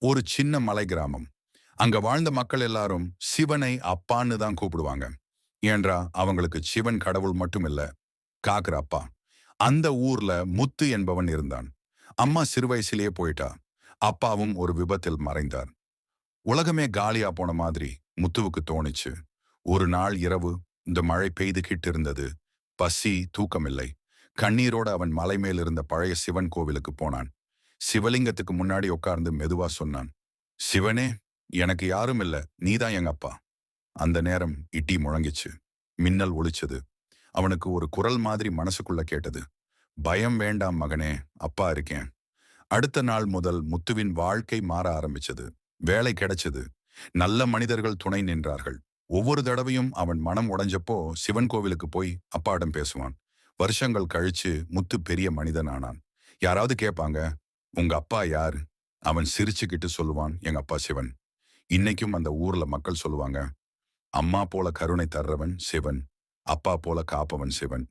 ஒரு சின்ன மலை கிராமம். அங்க வாழ்ந்த மக்கள் எல்லாரும் சிவனை அப்பான்னு தான் கூப்பிடுவாங்க. ஏன்றா அவங்களுக்கு சிவன் கடவுள் மட்டும் இல்ல, காக்குற அப்பா. அந்த ஊர்ல முத்து என்பவன் இருந்தான். அம்மா சிறு வயசிலேயே போயிட்டா. அப்பாவும் ஒரு விபத்தில் மறைந்தார். உலகமே காலியா போன மாதிரி முத்துவுக்கு தோணுச்சு. ஒரு நாள் இரவு இந்த மழை பெய்துகிட்டு இருந்தது. பசி, தூக்கமில்லை. கண்ணீரோட அவன் மலை மேல் இருந்த பழைய சிவன் கோவிலுக்கு போனான். சிவலிங்கத்துக்கு முன்னாடி உட்கார்ந்து மெதுவா சொன்னான், சிவனே, எனக்கு யாரும் இல்ல, நீதான் எங்க அப்பா. அந்த நேரம் இடி முழங்கிச்சு. மின்னல் ஒலிச்சது. அவனுக்கு ஒரு குரல் மாதிரி மனசுக்குள்ள கேட்டது. பயம் வேண்டாம் மகனே, அப்பா இருக்கேன். அடுத்த நாள் முதல் முத்துவின் வாழ்க்கை மாற ஆரம்பிச்சது. வேலை கிடைச்சது. நல்ல மனிதர்கள் துணை நின்றார்கள். ஒவ்வொரு தடவையும் அவன் மனம் உடைஞ்சப்போ சிவன் கோவிலுக்கு போய் அப்பாவிடம் பேசுவான். வருஷங்கள் கழிச்சு முத்து பெரிய மனிதன் ஆனான். யாராவது கேட்பாங்க, உங்க அப்பா யார்? அவன் சிரிச்சுக்கிட்டு சொல்லுவான், எங்க அப்பா சிவன். இன்னைக்கும் அந்த ஊர்ல மக்கள் சொல்லுவாங்க, அம்மா போல கருணை தர்றவன் சிவன், அப்பா போல காப்பவன் சிவன்.